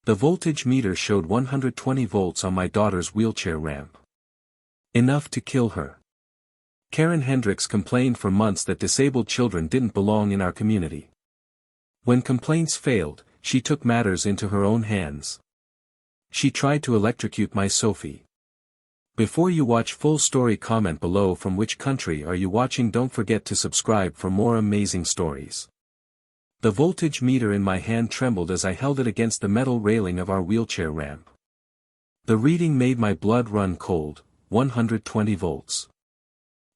The voltage meter showed 120 volts on my daughter's wheelchair ramp. Enough to kill her. Karen Hendricks complained for months that disabled children didn't belong in our community. When complaints failed, she took matters into her own hands. She tried to electrocute my Sophie. Before you watch full story, comment below from which country are you watching. Don't forget to subscribe for more amazing stories. The voltage meter in my hand trembled as I held it against the metal railing of our wheelchair ramp. The reading made my blood run cold, 120 volts.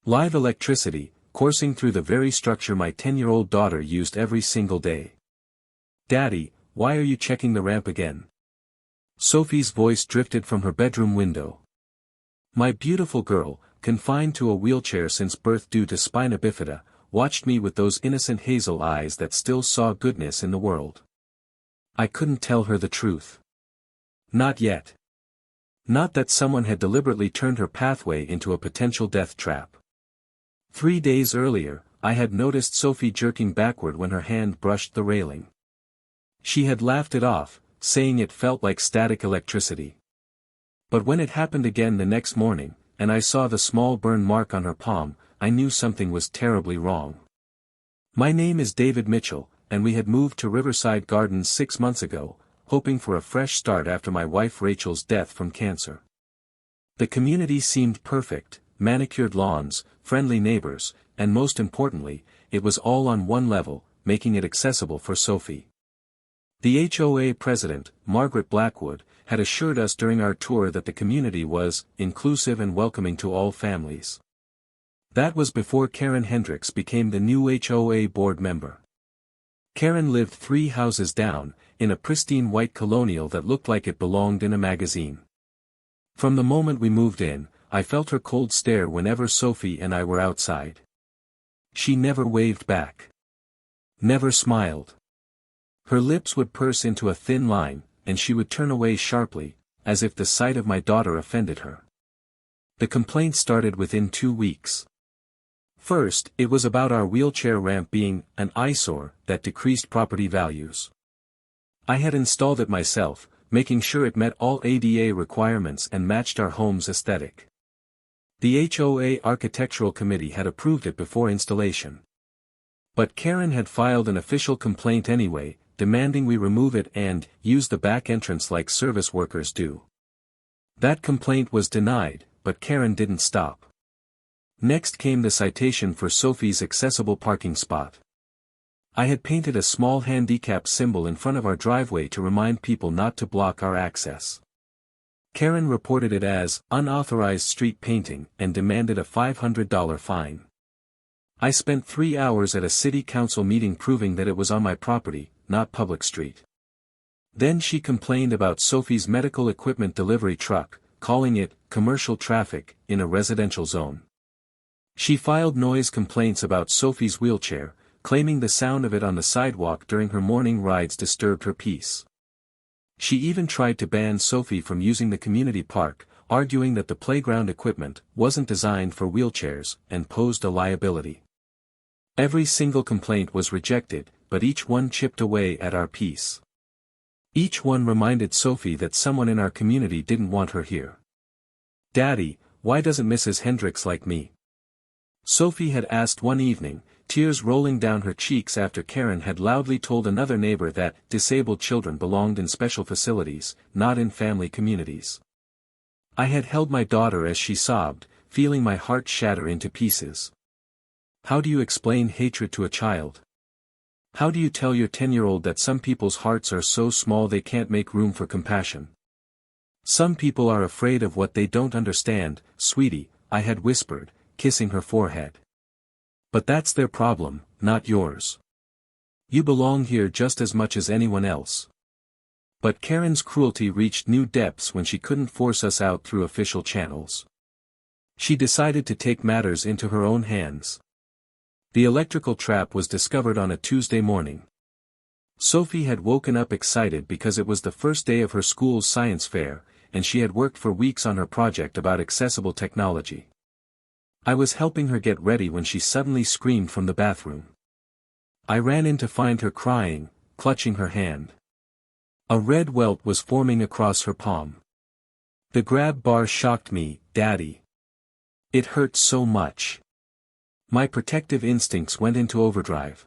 Live electricity, coursing through the very structure my 10-year-old daughter used every single day. "Daddy, why are you checking the ramp again?" Sophie's voice drifted from her bedroom window. My beautiful girl, confined to a wheelchair since birth due to spina bifida, watched me with those innocent hazel eyes that still saw goodness in the world. I couldn't tell her the truth. Not yet. Not that someone had deliberately turned her pathway into a potential death trap. 3 days earlier, I had noticed Sophie jerking backward when her hand brushed the railing. She had laughed it off, saying it felt like static electricity. But when it happened again the next morning, and I saw the small burn mark on her palm, I knew something was terribly wrong. My name is David Mitchell, and we had moved to Riverside Gardens 6 months ago, hoping for a fresh start after my wife Rachel's death from cancer. The community seemed perfect, manicured lawns, friendly neighbors, and most importantly, it was all on one level, making it accessible for Sophie. The HOA president, Margaret Blackwood, had assured us during our tour that the community was inclusive and welcoming to all families. That was before Karen Hendricks became the new HOA board member. Karen lived 3 houses down, in a pristine white colonial that looked like it belonged in a magazine. From the moment we moved in, I felt her cold stare whenever Sophie and I were outside. She never waved back. Never smiled. Her lips would purse into a thin line, and she would turn away sharply, as if the sight of my daughter offended her. The complaint started within 2 weeks. First, it was about our wheelchair ramp being an eyesore that decreased property values. I had installed it myself, making sure it met all ADA requirements and matched our home's aesthetic. The HOA Architectural Committee had approved it before installation. But Karen had filed an official complaint anyway, demanding we remove it and use the back entrance like service workers do. That complaint was denied, but Karen didn't stop. Next came the citation for Sophie's accessible parking spot. I had painted a small handicap symbol in front of our driveway to remind people not to block our access. Karen reported it as unauthorized street painting and demanded a $500 fine. I spent 3 hours at a city council meeting proving that it was on my property, not public street. Then she complained about Sophie's medical equipment delivery truck, calling it commercial traffic in a residential zone. She filed noise complaints about Sophie's wheelchair, claiming the sound of it on the sidewalk during her morning rides disturbed her peace. She even tried to ban Sophie from using the community park, arguing that the playground equipment wasn't designed for wheelchairs and posed a liability. Every single complaint was rejected, but each one chipped away at our peace. Each one reminded Sophie that someone in our community didn't want her here. "Daddy, why doesn't Mrs. Hendricks like me?" Sophie had asked one evening, tears rolling down her cheeks after Karen had loudly told another neighbor that disabled children belonged in special facilities, not in family communities. I had held my daughter as she sobbed, feeling my heart shatter into pieces. How do you explain hatred to a child? How do you tell your 10-year-old that some people's hearts are so small they can't make room for compassion? Some people are afraid of what they don't understand, sweetie, I had whispered, kissing her forehead. But that's their problem, not yours. You belong here just as much as anyone else. But Karen's cruelty reached new depths when she couldn't force us out through official channels. She decided to take matters into her own hands. The electrical trap was discovered on a Tuesday morning. Sophie had woken up excited because it was the first day of her school's science fair, and she had worked for weeks on her project about accessible technology. I was helping her get ready when she suddenly screamed from the bathroom. I ran in to find her crying, clutching her hand. A red welt was forming across her palm. The grab bar shocked me, Daddy. It hurt so much. My protective instincts went into overdrive.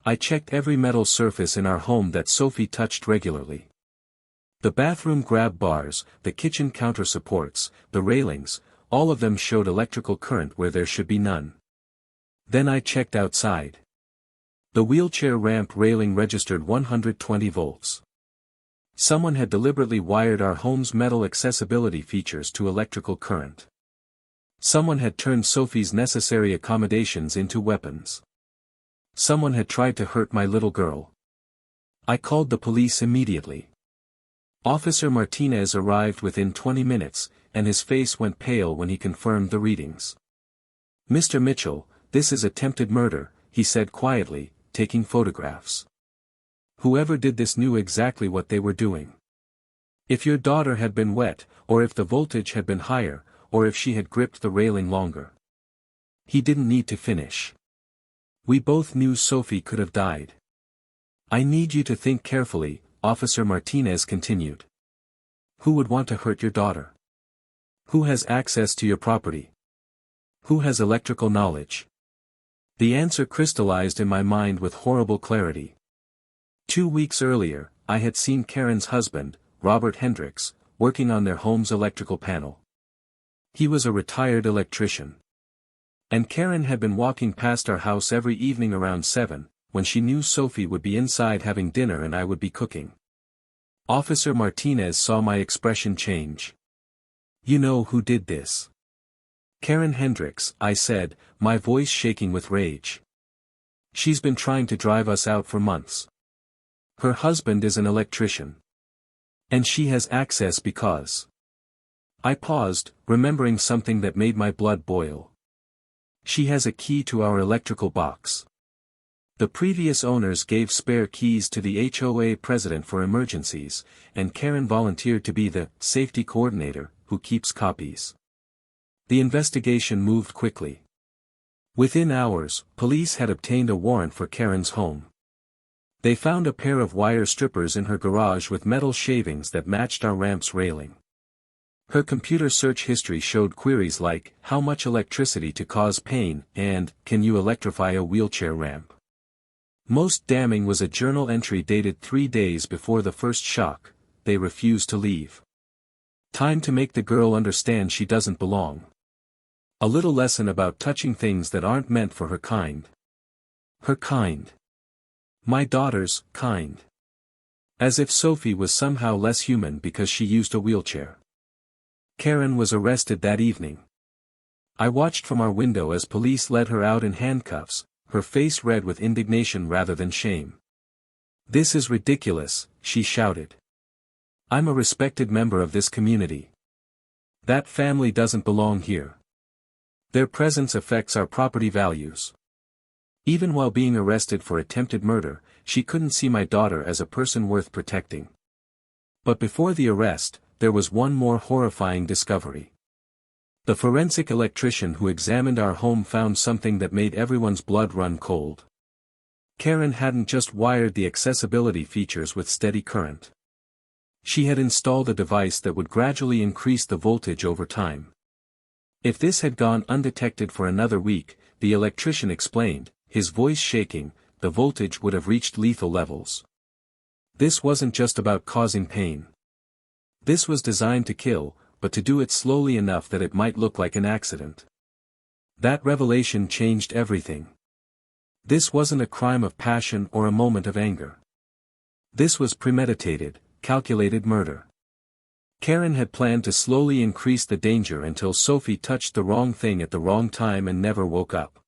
I checked every metal surface in our home that Sophie touched regularly. The bathroom grab bars, the kitchen counter supports, the railings, all of them showed electrical current where there should be none. Then I checked outside. The wheelchair ramp railing registered 120 volts. Someone had deliberately wired our home's metal accessibility features to electrical current. Someone had turned Sophie's necessary accommodations into weapons. Someone had tried to hurt my little girl. I called the police immediately. Officer Martinez arrived within 20 minutes, and his face went pale when he confirmed the readings. "Mr. Mitchell, this is attempted murder," he said quietly, taking photographs. "Whoever did this knew exactly what they were doing. If your daughter had been wet, or if the voltage had been higher, or if she had gripped the railing longer." He didn't need to finish. "We both knew Sophie could have died." "I need you to think carefully," Officer Martinez continued. "Who would want to hurt your daughter? Who has access to your property? Who has electrical knowledge?" The answer crystallized in my mind with horrible clarity. 2 weeks earlier, I had seen Karen's husband, Robert Hendricks, working on their home's electrical panel. He was a retired electrician. And Karen had been walking past our house every evening around 7, when she knew Sophie would be inside having dinner and I would be cooking. Officer Martinez saw my expression change. "You know who did this?" "Karen Hendricks," I said, my voice shaking with rage. "She's been trying to drive us out for months. Her husband is an electrician. And she has access because..." I paused, remembering something that made my blood boil. "She has a key to our electrical box. The previous owners gave spare keys to the HOA president for emergencies, and Karen volunteered to be the safety coordinator, who keeps copies." The investigation moved quickly. Within hours, police had obtained a warrant for Karen's home. They found a pair of wire strippers in her garage with metal shavings that matched our ramp's railing. Her computer search history showed queries like, "How much electricity to cause pain?" and, "Can you electrify a wheelchair ramp?" Most damning was a journal entry dated 3 days before the first shock: "They refuse to leave. Time to make the girl understand she doesn't belong." A little lesson about touching things that aren't meant for her kind. Her kind. My daughter's kind. As if Sophie was somehow less human because she used a wheelchair. Karen was arrested that evening. I watched from our window as police led her out in handcuffs, her face red with indignation rather than shame. "This is ridiculous," she shouted. "I'm a respected member of this community. That family doesn't belong here. Their presence affects our property values." Even while being arrested for attempted murder, she couldn't see my daughter as a person worth protecting. But before the arrest, there was one more horrifying discovery. The forensic electrician who examined our home found something that made everyone's blood run cold. Karen hadn't just wired the accessibility features with steady current. She had installed a device that would gradually increase the voltage over time. If this had gone undetected for another week, the electrician explained, his voice shaking, the voltage would have reached lethal levels. This wasn't just about causing pain. This was designed to kill, but to do it slowly enough that it might look like an accident. That revelation changed everything. This wasn't a crime of passion or a moment of anger. This was premeditated, calculated murder. Karen had planned to slowly increase the danger until Sophie touched the wrong thing at the wrong time and never woke up.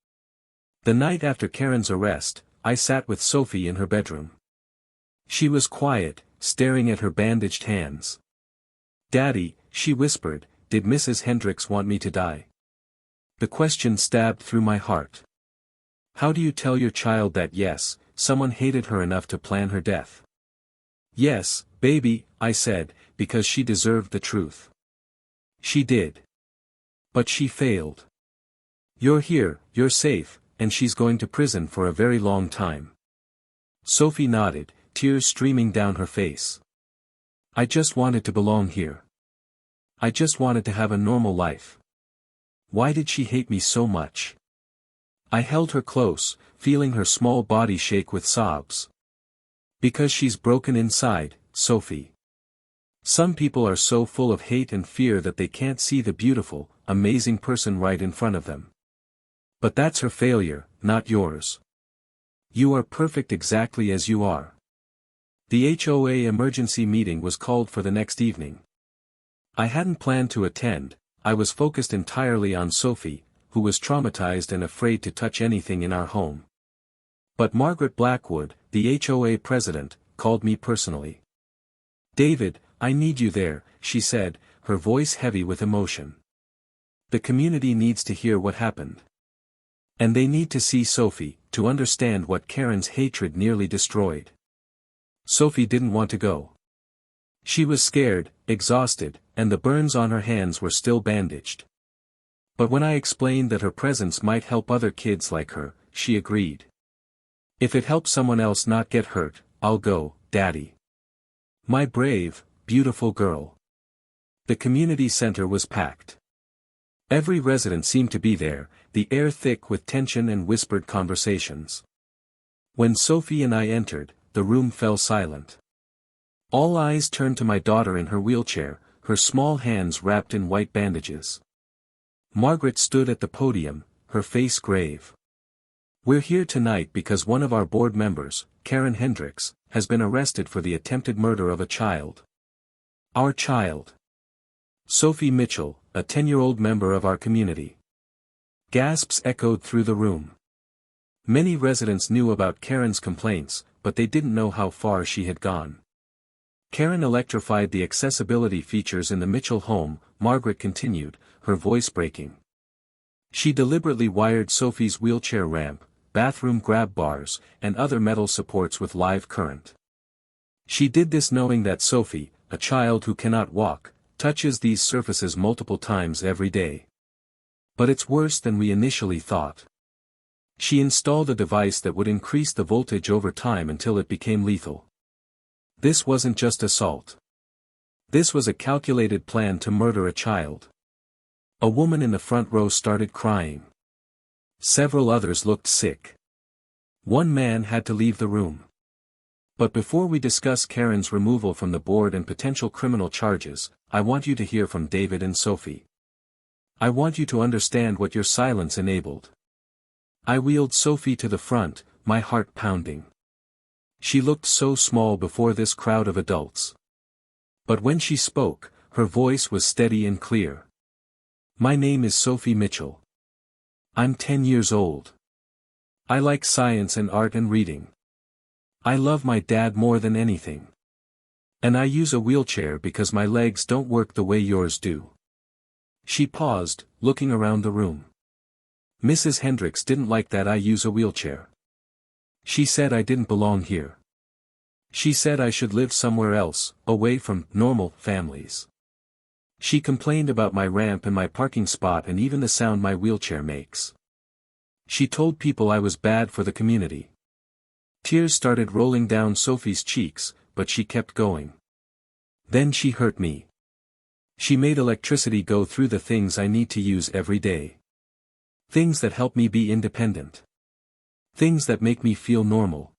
The night after Karen's arrest, I sat with Sophie in her bedroom. She was quiet, staring at her bandaged hands. "Daddy," she whispered, "did Mrs. Hendricks want me to die?" The question stabbed through my heart. How do you tell your child that yes, someone hated her enough to plan her death? "Yes, baby," I said, because she deserved the truth. She did. But she failed. "You're here, you're safe, and she's going to prison for a very long time." Sophie nodded, tears streaming down her face. I just wanted to belong here. I just wanted to have a normal life. Why did she hate me so much? I held her close, feeling her small body shake with sobs. Because she's broken inside, Sophie. Some people are so full of hate and fear that they can't see the beautiful, amazing person right in front of them. But that's her failure, not yours. You are perfect exactly as you are. The HOA emergency meeting was called for the next evening. I hadn't planned to attend. I was focused entirely on Sophie, who was traumatized and afraid to touch anything in our home. But Margaret Blackwood, the HOA president, called me personally. "David, I need you there," she said, her voice heavy with emotion. "The community needs to hear what happened. And they need to see Sophie, to understand what Karen's hatred nearly destroyed." Sophie didn't want to go. She was scared, exhausted, and the burns on her hands were still bandaged. But when I explained that her presence might help other kids like her, she agreed. "If it helps someone else not get hurt, I'll go, Daddy." My brave, beautiful girl. The community center was packed. Every resident seemed to be there, the air thick with tension and whispered conversations. When Sophie and I entered, the room fell silent. All eyes turned to my daughter in her wheelchair, her small hands wrapped in white bandages. Margaret stood at the podium, her face grave. "We're here tonight because one of our board members, Karen Hendricks, has been arrested for the attempted murder of a child. Our child. Sophie Mitchell, a 10-year-old member of our community." Gasps echoed through the room. Many residents knew about Karen's complaints, but they didn't know how far she had gone. Karen electrified the accessibility features in the Mitchell home, Margaret continued, her voice breaking. She deliberately wired Sophie's wheelchair ramp, bathroom grab bars, and other metal supports with live current. She did this knowing that Sophie, a child who cannot walk, touches these surfaces multiple times every day. But it's worse than we initially thought. She installed a device that would increase the voltage over time until it became lethal. This wasn't just assault. This was a calculated plan to murder a child. A woman in the front row started crying. Several others looked sick. One man had to leave the room. But before we discuss Karen's removal from the board and potential criminal charges, I want you to hear from David and Sophie. I want you to understand what your silence enabled. I wheeled Sophie to the front, my heart pounding. She looked so small before this crowd of adults. But when she spoke, her voice was steady and clear. "My name is Sophie Mitchell. I'm 10 years old. I like science and art and reading. I love my dad more than anything. And I use a wheelchair because my legs don't work the way yours do." She paused, looking around the room. "Mrs. Hendricks didn't like that I use a wheelchair. She said I didn't belong here. She said I should live somewhere else, away from normal families. She complained about my ramp and my parking spot and even the sound my wheelchair makes. She told people I was bad for the community." Tears started rolling down Sophie's cheeks, but she kept going. "Then she hurt me. She made electricity go through the things I need to use every day. Things that help me be independent. Things that make me feel normal."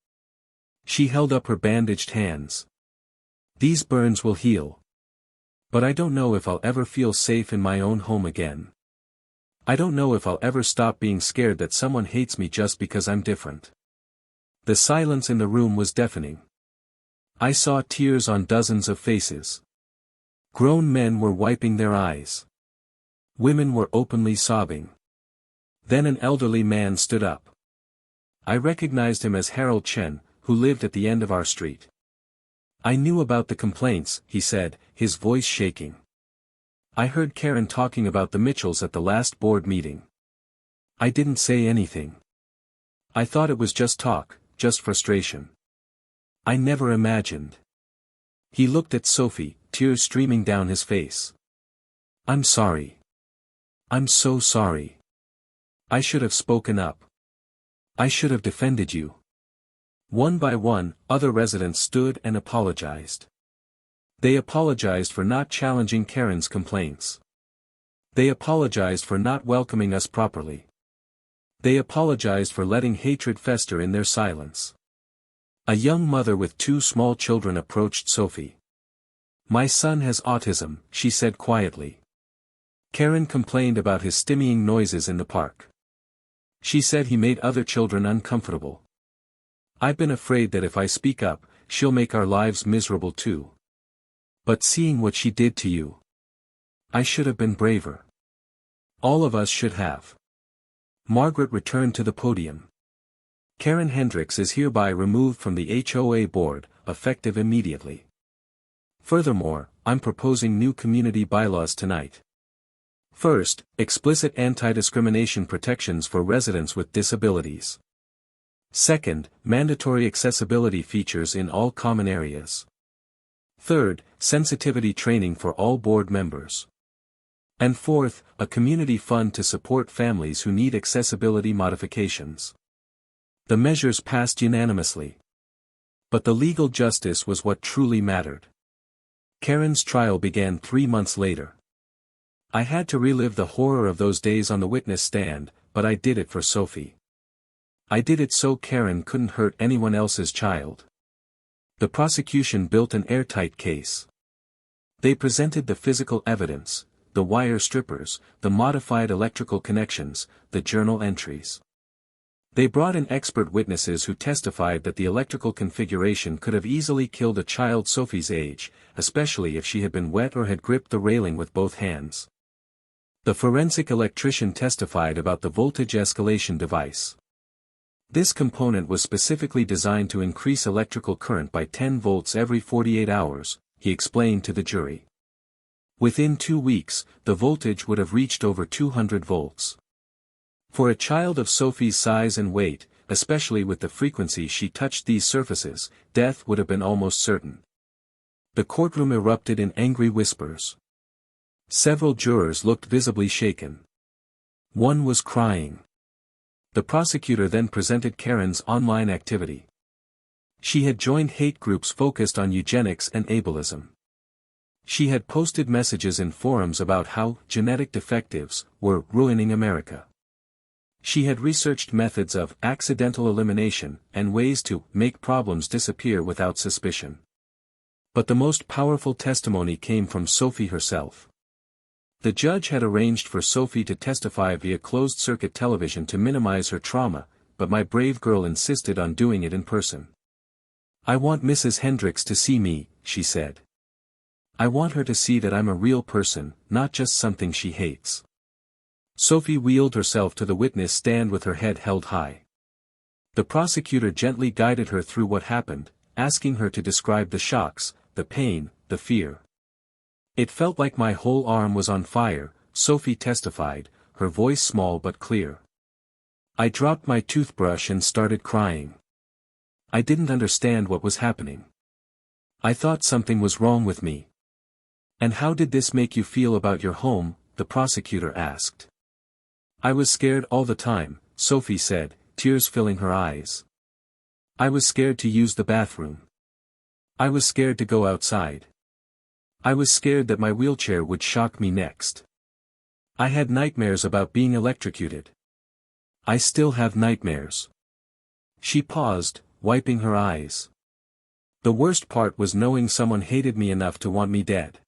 She held up her bandaged hands. "These burns will heal. But I don't know if I'll ever feel safe in my own home again. I don't know if I'll ever stop being scared that someone hates me just because I'm different." The silence in the room was deafening. I saw tears on dozens of faces. Grown men were wiping their eyes. Women were openly sobbing. Then an elderly man stood up. I recognized him as Harold Chen, who lived at the end of our street. "I knew about the complaints," he said, his voice shaking. "I heard Karen talking about the Mitchells at the last board meeting. I didn't say anything. I thought it was just talk, just frustration. I never imagined." He looked at Sophie, tears streaming down his face. "I'm sorry. I'm so sorry. I should have spoken up. I should have defended you. One by one, other residents stood and apologized. They apologized for not challenging Karen's complaints. They apologized for not welcoming us properly. They apologized for letting hatred fester in their silence. A young mother with 2 small children approached Sophie. "My son has autism," she said quietly. Karen complained about his stimmying noises in the park. She said he made other children uncomfortable. "I've been afraid that if I speak up, she'll make our lives miserable too. But seeing what she did to you, I should have been braver. All of us should have." Margaret returned to the podium. "Karen Hendricks is hereby removed from the HOA board, effective immediately. Furthermore, I'm proposing new community bylaws tonight. First, explicit anti-discrimination protections for residents with disabilities. Second, mandatory accessibility features in all common areas. Third, sensitivity training for all board members. And fourth, a community fund to support families who need accessibility modifications." The measures passed unanimously. But the legal justice was what truly mattered. Karen's trial began 3 months later. I had to relive the horror of those days on the witness stand, but I did it for Sophie. I did it so Karen couldn't hurt anyone else's child. The prosecution built an airtight case. They presented the physical evidence, the wire strippers, the modified electrical connections, the journal entries. They brought in expert witnesses who testified that the electrical configuration could have easily killed a child Sophie's age, especially if she had been wet or had gripped the railing with both hands. The forensic electrician testified about the voltage escalation device. This component was specifically designed to increase electrical current by 10 volts every 48 hours, he explained to the jury. Within 2 weeks, the voltage would have reached over 200 volts. For a child of Sophie's size and weight, especially with the frequency she touched these surfaces, death would have been almost certain. The courtroom erupted in angry whispers. Several jurors looked visibly shaken. One was crying. The prosecutor then presented Karen's online activity. She had joined hate groups focused on eugenics and ableism. She had posted messages in forums about how genetic defectives were ruining America. She had researched methods of accidental elimination and ways to make problems disappear without suspicion. But the most powerful testimony came from Sophie herself. The judge had arranged for Sophie to testify via closed-circuit television to minimize her trauma, but my brave girl insisted on doing it in person. "I want Mrs. Hendricks to see me," she said. "I want her to see that I'm a real person, not just something she hates." Sophie wheeled herself to the witness stand with her head held high. The prosecutor gently guided her through what happened, asking her to describe the shocks, the pain, the fear. "It felt like my whole arm was on fire," Sophie testified, her voice small but clear. "I dropped my toothbrush and started crying. I didn't understand what was happening. I thought something was wrong with me." "And how did this make you feel about your home?" the prosecutor asked. "I was scared all the time," Sophie said, tears filling her eyes. "I was scared to use the bathroom. I was scared to go outside. I was scared that my wheelchair would shock me next. I had nightmares about being electrocuted. I still have nightmares." She paused, wiping her eyes. "The worst part was knowing someone hated me enough to want me dead.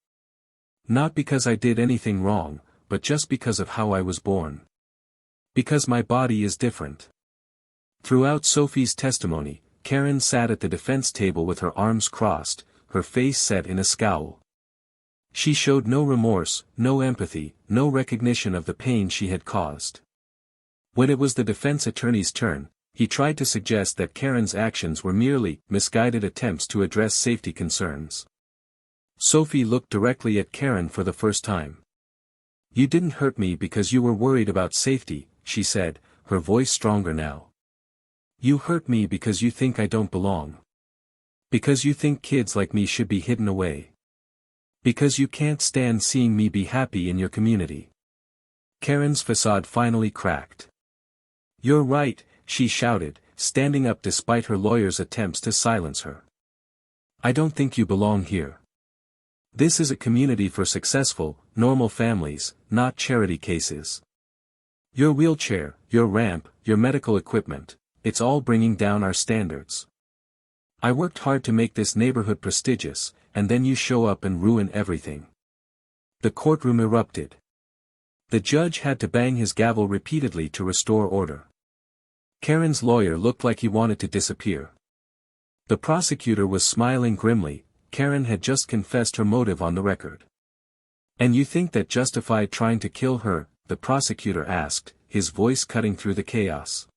Not because I did anything wrong, but just because of how I was born. Because my body is different." Throughout Sophie's testimony, Karen sat at the defense table with her arms crossed, her face set in a scowl. She showed no remorse, no empathy, no recognition of the pain she had caused. When it was the defense attorney's turn, he tried to suggest that Karen's actions were merely misguided attempts to address safety concerns. Sophie looked directly at Karen for the first time. "You didn't hurt me because you were worried about safety," she said, her voice stronger now. "You hurt me because you think I don't belong. Because you think kids like me should be hidden away. Because you can't stand seeing me be happy in your community." Karen's facade finally cracked. "You're right," she shouted, standing up despite her lawyer's attempts to silence her. "I don't think you belong here. This is a community for successful, normal families, not charity cases. Your wheelchair, your ramp, your medical equipment, it's all bringing down our standards. I worked hard to make this neighborhood prestigious, and then you show up and ruin everything." The courtroom erupted. The judge had to bang his gavel repeatedly to restore order. Karen's lawyer looked like he wanted to disappear. The prosecutor was smiling grimly. Karen had just confessed her motive on the record. "And you think that justified trying to kill her?" the prosecutor asked, his voice cutting through the chaos.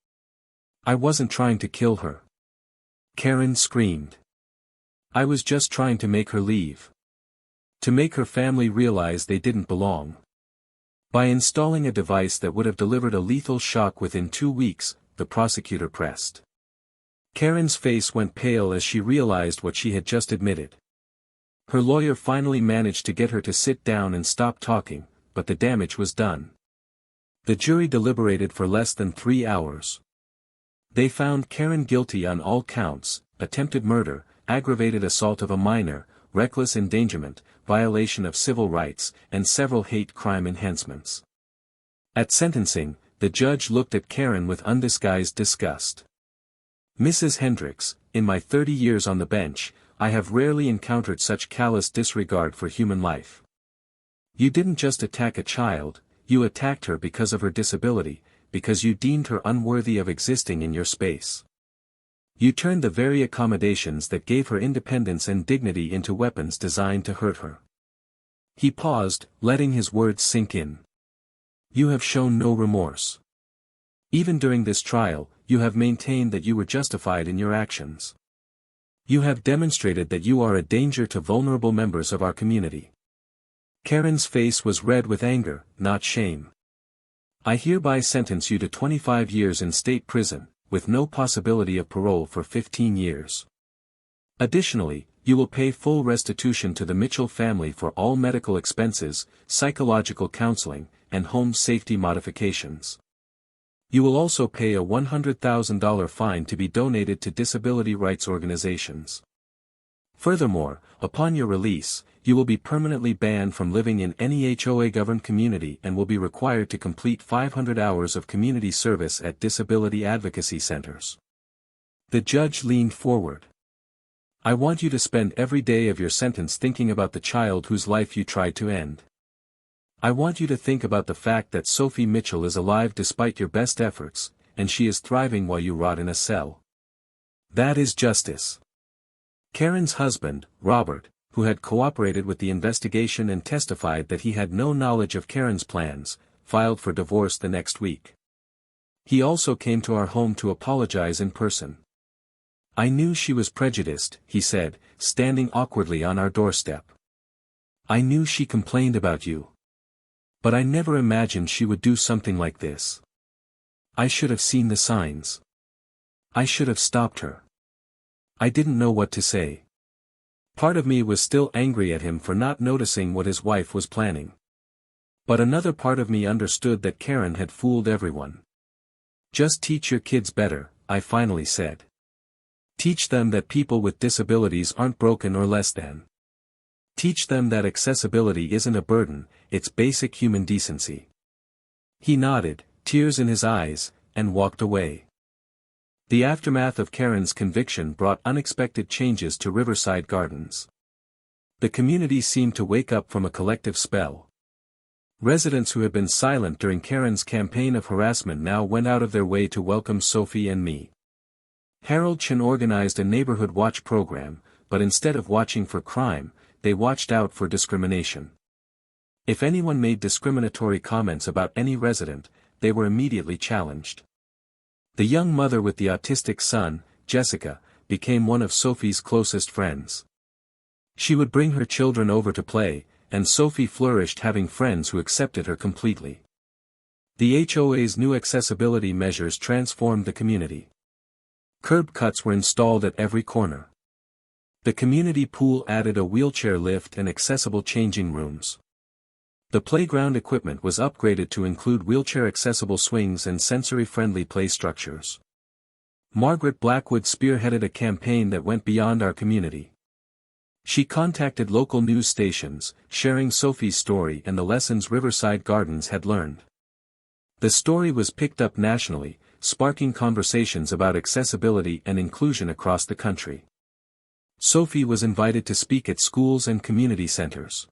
"I wasn't trying to kill her," Karen screamed. "I was just trying to make her leave. To make her family realize they didn't belong. By installing a device that would have delivered a lethal shock within 2 weeks," the prosecutor pressed. Karen's face went pale as she realized what she had just admitted. Her lawyer finally managed to get her to sit down and stop talking, but the damage was done. The jury deliberated for less than 3 hours. They found Karen guilty on all counts: attempted murder, aggravated assault of a minor, reckless endangerment, violation of civil rights, and several hate crime enhancements. At sentencing, the judge looked at Karen with undisguised disgust. "Mrs. Hendricks, in my 30 years on the bench, I have rarely encountered such callous disregard for human life. You didn't just attack a child, you attacked her because of her disability, because you deemed her unworthy of existing in your space. You turned the very accommodations that gave her independence and dignity into weapons designed to hurt her." He paused, letting his words sink in. "You have shown no remorse. Even during this trial, you have maintained that you were justified in your actions. You have demonstrated that you are a danger to vulnerable members of our community." Karen's face was red with anger, not shame. "I hereby sentence you to 25 years in state prison, with no possibility of parole for 15 years. Additionally, you will pay full restitution to the Mitchell family for all medical expenses, psychological counseling, and home safety modifications. You will also pay a $100,000 fine to be donated to disability rights organizations. Furthermore, upon your release, you will be permanently banned from living in any HOA-governed community and will be required to complete 500 hours of community service at disability advocacy centers." The judge leaned forward. "I want you to spend every day of your sentence thinking about the child whose life you tried to end. I want you to think about the fact that Sophie Mitchell is alive despite your best efforts, and she is thriving while you rot in a cell. That is justice." Karen's husband, Robert, who had cooperated with the investigation and testified that he had no knowledge of Karen's plans, filed for divorce the next week. He also came to our home to apologize in person. "I knew she was prejudiced," he said, standing awkwardly on our doorstep. "I knew she complained about you. But I never imagined she would do something like this. I should have seen the signs. I should have stopped her. I didn't know what to say." Part of me was still angry at him for not noticing what his wife was planning. But another part of me understood that Karen had fooled everyone. "Just teach your kids better," I finally said. "Teach them that people with disabilities aren't broken or less than. Teach them that accessibility isn't a burden, it's basic human decency." He nodded, tears in his eyes, and walked away. The aftermath of Karen's conviction brought unexpected changes to Riverside Gardens. The community seemed to wake up from a collective spell. Residents who had been silent during Karen's campaign of harassment now went out of their way to welcome Sophie and me. Harold Chin organized a neighborhood watch program, but instead of watching for crime, they watched out for discrimination. If anyone made discriminatory comments about any resident, they were immediately challenged. The young mother with the autistic son, Jessica, became one of Sophie's closest friends. She would bring her children over to play, and Sophie flourished having friends who accepted her completely. The HOA's new accessibility measures transformed the community. Curb cuts were installed at every corner. The community pool added a wheelchair lift and accessible changing rooms. The playground equipment was upgraded to include wheelchair-accessible swings and sensory-friendly play structures. Margaret Blackwood spearheaded a campaign that went beyond our community. She contacted local news stations, sharing Sophie's story and the lessons Riverside Gardens had learned. The story was picked up nationally, sparking conversations about accessibility and inclusion across the country. Sophie was invited to speak at schools and community centers.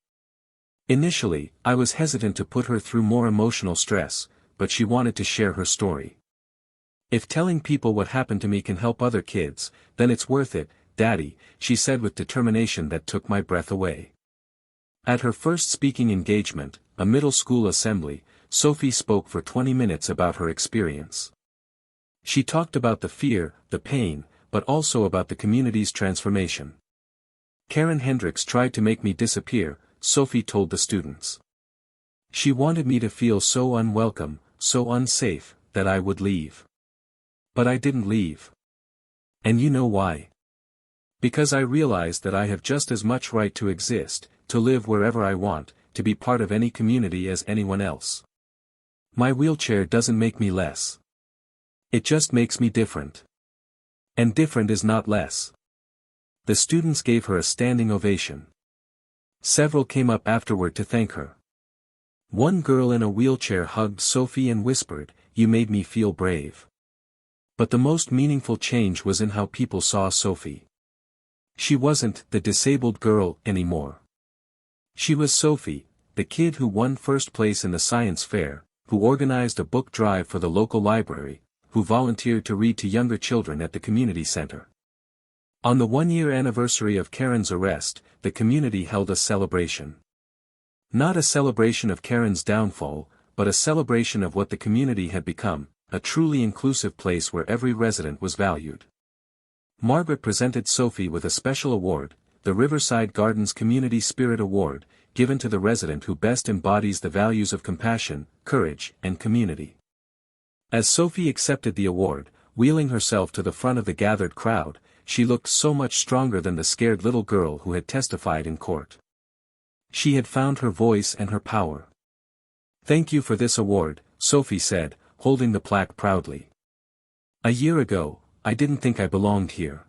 Initially, I was hesitant to put her through more emotional stress, but she wanted to share her story. "If telling people what happened to me can help other kids, then it's worth it, Daddy," she said with determination that took my breath away. At her first speaking engagement, a middle school assembly, Sophie spoke for 20 minutes about her experience. She talked about the fear, the pain, but also about the community's transformation. "Karen Hendricks tried to make me disappear," Sophie told the students. "She wanted me to feel so unwelcome, so unsafe, that I would leave. But I didn't leave. And you know why? Because I realized that I have just as much right to exist, to live wherever I want, to be part of any community as anyone else. My wheelchair doesn't make me less. It just makes me different. And different is not less." The students gave her a standing ovation. Several came up afterward to thank her. One girl in a wheelchair hugged Sophie and whispered, "You made me feel brave." But the most meaningful change was in how people saw Sophie. She wasn't the disabled girl anymore. She was Sophie, the kid who won first place in the science fair, who organized a book drive for the local library, who volunteered to read to younger children at the community center. On the one-year anniversary of Karen's arrest, the community held a celebration. Not a celebration of Karen's downfall, but a celebration of what the community had become, a truly inclusive place where every resident was valued. Margaret presented Sophie with a special award, the Riverside Gardens Community Spirit Award, given to the resident who best embodies the values of compassion, courage, and community. As Sophie accepted the award, wheeling herself to the front of the gathered crowd, she looked so much stronger than the scared little girl who had testified in court. She had found her voice and her power. "Thank you for this award," Sophie said, holding the plaque proudly. "A year ago, I didn't think I belonged here.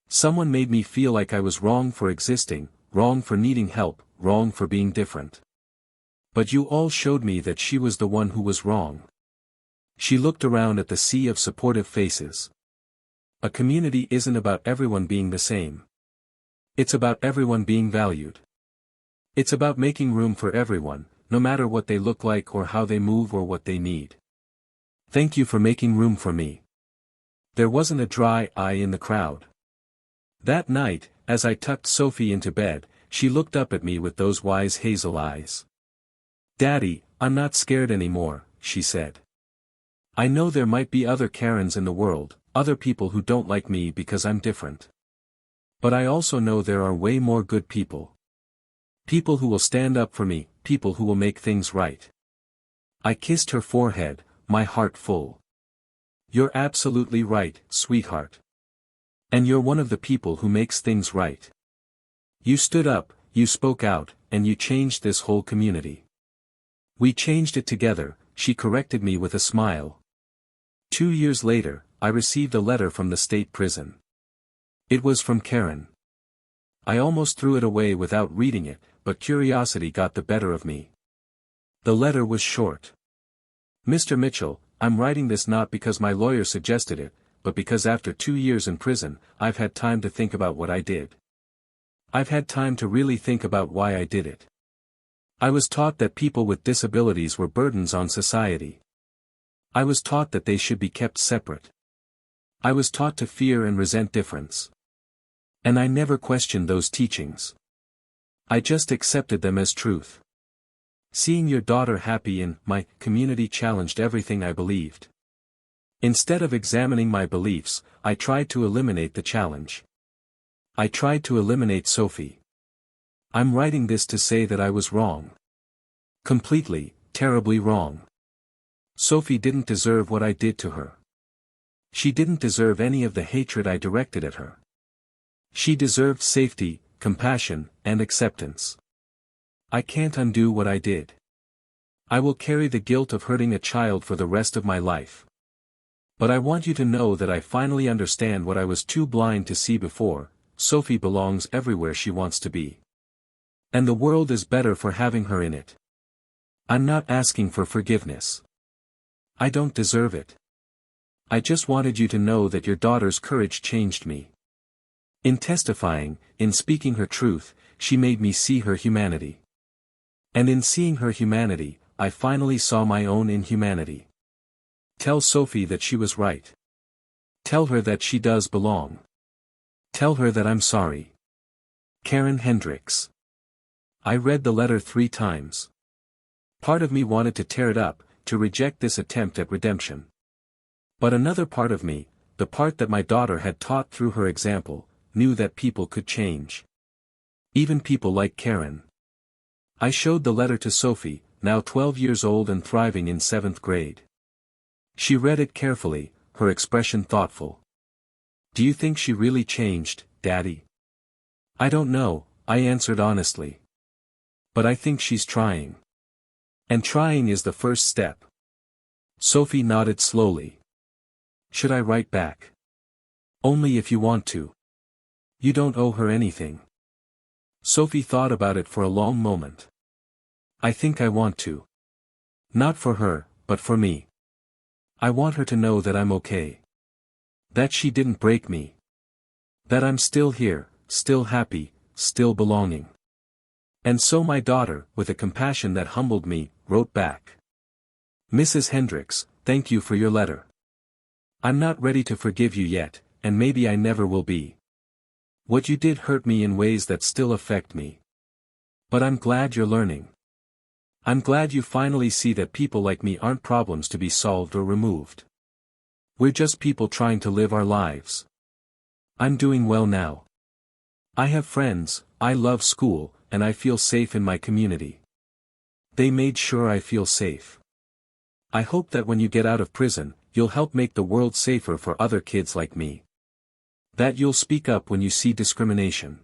Someone made me feel like I was wrong for existing, wrong for needing help, wrong for being different. But you all showed me that she was the one who was wrong." She looked around at the sea of supportive faces. A community isn't about everyone being the same. It's about everyone being valued. It's about making room for everyone, no matter what they look like or how they move or what they need. "Thank you for making room for me." There wasn't a dry eye in the crowd. That night, as I tucked Sophie into bed, she looked up at me with those wise hazel eyes. "Daddy, I'm not scared anymore," she said. "I know there might be other Karens in the world, other people who don't like me because I'm different. But I also know there are way more good people. People who will stand up for me, people who will make things right." I kissed her forehead, my heart full. "You're absolutely right, sweetheart. And you're one of the people who makes things right. You stood up, you spoke out, and you changed this whole community." "We changed it together," she corrected me with a smile. 2 years later, I received a letter from the state prison. It was from Karen. I almost threw it away without reading it, but curiosity got the better of me. The letter was short. "Mr. Mitchell, I'm writing this not because my lawyer suggested it, but because after 2 years in prison, I've had time to think about what I did. I've had time to really think about why I did it. I was taught that people with disabilities were burdens on society. I was taught that they should be kept separate. I was taught to fear and resent difference. And I never questioned those teachings. I just accepted them as truth. Seeing your daughter happy in my community challenged everything I believed. Instead of examining my beliefs, I tried to eliminate the challenge. I tried to eliminate Sophie. I'm writing this to say that I was wrong. Completely, terribly wrong. Sophie didn't deserve what I did to her. She didn't deserve any of the hatred I directed at her. She deserved safety, compassion, and acceptance. I can't undo what I did. I will carry the guilt of hurting a child for the rest of my life. But I want you to know that I finally understand what I was too blind to see before. Sophie belongs everywhere she wants to be. And the world is better for having her in it. I'm not asking for forgiveness. I don't deserve it. I just wanted you to know that your daughter's courage changed me. In testifying, in speaking her truth, she made me see her humanity. And in seeing her humanity, I finally saw my own inhumanity. Tell Sophie that she was right. Tell her that she does belong. Tell her that I'm sorry. Karen Hendricks. I read the letter 3 times. Part of me wanted to tear it up, to reject this attempt at redemption. But another part of me, the part that my daughter had taught through her example, knew that people could change. Even people like Karen. I showed the letter to Sophie, now 12 years old and thriving in 7th grade. She read it carefully, her expression thoughtful. Do you think she really changed, Daddy? I don't know, I answered honestly. But I think she's trying. And trying is the first step. Sophie nodded slowly. Should I write back? Only if you want to. You don't owe her anything. Sophie thought about it for a long moment. I think I want to. Not for her, but for me. I want her to know that I'm okay. That she didn't break me. That I'm still here, still happy, still belonging. And so my daughter, with a compassion that humbled me, wrote back. Mrs. Hendricks, thank you for your letter. I'm not ready to forgive you yet, and maybe I never will be. What you did hurt me in ways that still affect me. But I'm glad you're learning. I'm glad you finally see that people like me aren't problems to be solved or removed. We're just people trying to live our lives. I'm doing well now. I have friends, I love school, and I feel safe in my community. They made sure I feel safe. I hope that when you get out of prison, you'll help make the world safer for other kids like me. That you'll speak up when you see discrimination.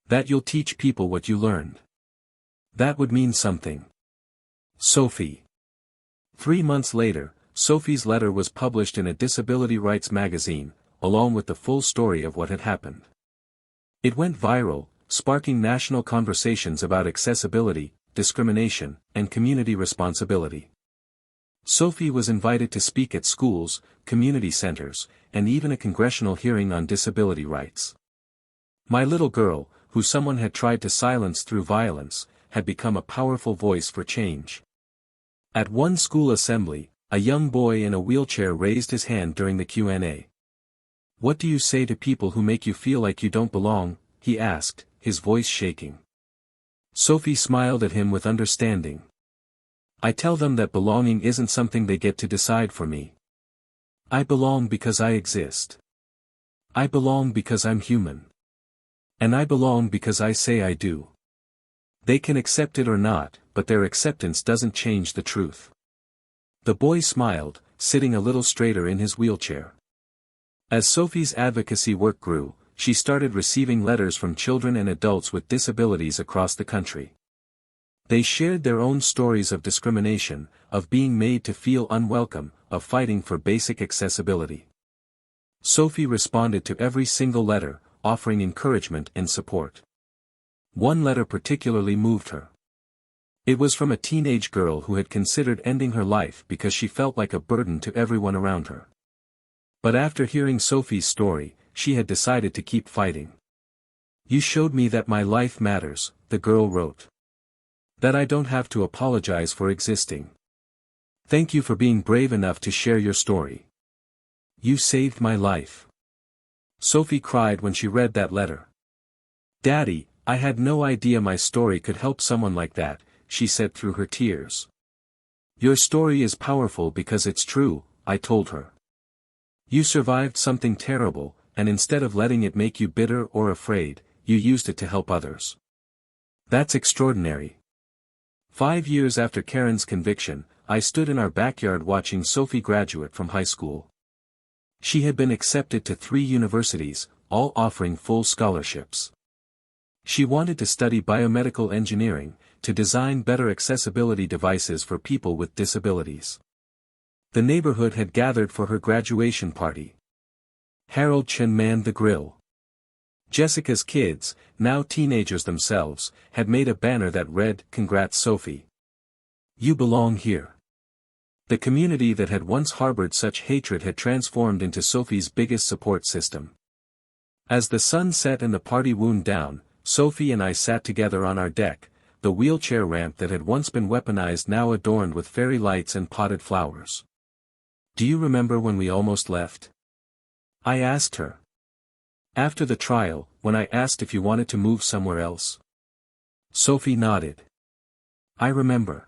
That you'll teach people what you learned. That would mean something. Sophie. 3 months later, Sophie's letter was published in a disability rights magazine, along with the full story of what had happened. It went viral, sparking national conversations about accessibility, discrimination, and community responsibility. Sophie was invited to speak at schools, community centers, and even a congressional hearing on disability rights. My little girl, who someone had tried to silence through violence, had become a powerful voice for change. At one school assembly, a young boy in a wheelchair raised his hand during the Q&A. What do you say to people who make you feel like you don't belong? He asked, his voice shaking. Sophie smiled at him with understanding. I tell them that belonging isn't something they get to decide for me. I belong because I exist. I belong because I'm human. And I belong because I say I do. They can accept it or not, but their acceptance doesn't change the truth. The boy smiled, sitting a little straighter in his wheelchair. As Sophie's advocacy work grew, she started receiving letters from children and adults with disabilities across the country. They shared their own stories of discrimination, of being made to feel unwelcome, of fighting for basic accessibility. Sophie responded to every single letter, offering encouragement and support. One letter particularly moved her. It was from a teenage girl who had considered ending her life because she felt like a burden to everyone around her. But after hearing Sophie's story, she had decided to keep fighting. You showed me that my life matters, the girl wrote. That I don't have to apologize for existing. Thank you for being brave enough to share your story. You saved my life. Sophie cried when she read that letter. Daddy, I had no idea my story could help someone like that, she said through her tears. Your story is powerful because it's true, I told her. You survived something terrible, and instead of letting it make you bitter or afraid, you used it to help others. That's extraordinary. 5 years after Karen's conviction, I stood in our backyard watching Sophie graduate from high school. She had been accepted to 3 universities, all offering full scholarships. She wanted to study biomedical engineering, to design better accessibility devices for people with disabilities. The neighborhood had gathered for her graduation party. Harold Chen manned the grill. Jessica's kids, now teenagers themselves, had made a banner that read, "Congrats Sophie. You belong here." The community that had once harbored such hatred had transformed into Sophie's biggest support system. As the sun set and the party wound down, Sophie and I sat together on our deck, the wheelchair ramp that had once been weaponized now adorned with fairy lights and potted flowers. "Do you remember when we almost left?" I asked her. "After the trial, when I asked if you wanted to move somewhere else?" Sophie nodded. "I remember.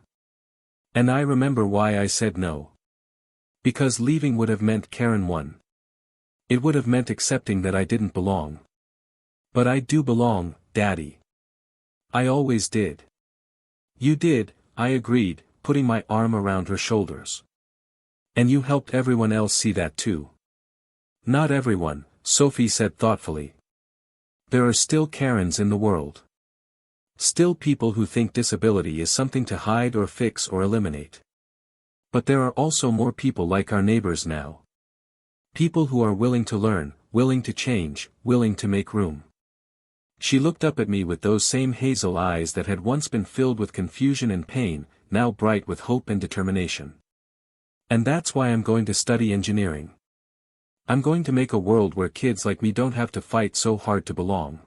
And I remember why I said no. Because leaving would have meant Karen won. It would have meant accepting that I didn't belong. But I do belong, Daddy. I always did." "You did," I agreed, putting my arm around her shoulders. "And you helped everyone else see that too." "Not everyone," Sophie said thoughtfully. "There are still Karens in the world. Still people who think disability is something to hide or fix or eliminate. But there are also more people like our neighbors now. People who are willing to learn, willing to change, willing to make room." She looked up at me with those same hazel eyes that had once been filled with confusion and pain, now bright with hope and determination. "And that's why I'm going to study engineering. I'm going to make a world where kids like me don't have to fight so hard to belong.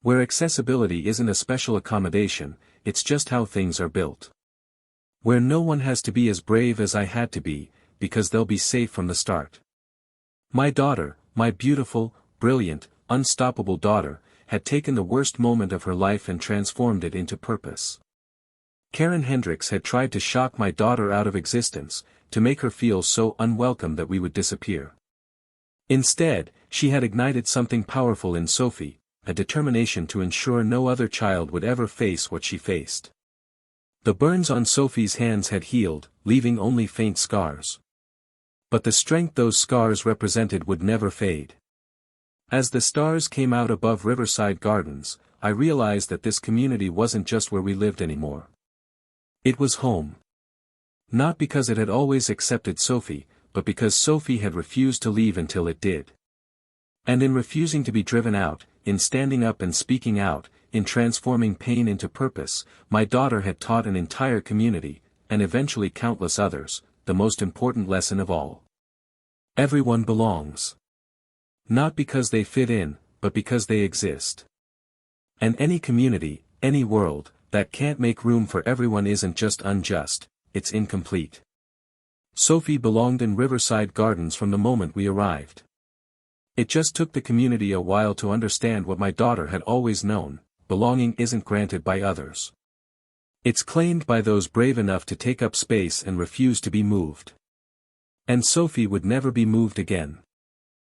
Where accessibility isn't a special accommodation, it's just how things are built. Where no one has to be as brave as I had to be, because they'll be safe from the start." My daughter, my beautiful, brilliant, unstoppable daughter, had taken the worst moment of her life and transformed it into purpose. Karen Hendricks had tried to shock my daughter out of existence, to make her feel so unwelcome that we would disappear. Instead, she had ignited something powerful in Sophie, a determination to ensure no other child would ever face what she faced. The burns on Sophie's hands had healed, leaving only faint scars. But the strength those scars represented would never fade. As the stars came out above Riverside Gardens, I realized that this community wasn't just where we lived anymore. It was home. Not because it had always accepted Sophie, but because Sophie had refused to leave until it did. And in refusing to be driven out, in standing up and speaking out, in transforming pain into purpose, my daughter had taught an entire community, and eventually countless others, the most important lesson of all. Everyone belongs. Not because they fit in, but because they exist. And any community, any world, that can't make room for everyone isn't just unjust, it's incomplete. Sophie belonged in Riverside Gardens from the moment we arrived. It just took the community a while to understand what my daughter had always known: belonging isn't granted by others. It's claimed by those brave enough to take up space and refuse to be moved. And Sophie would never be moved again.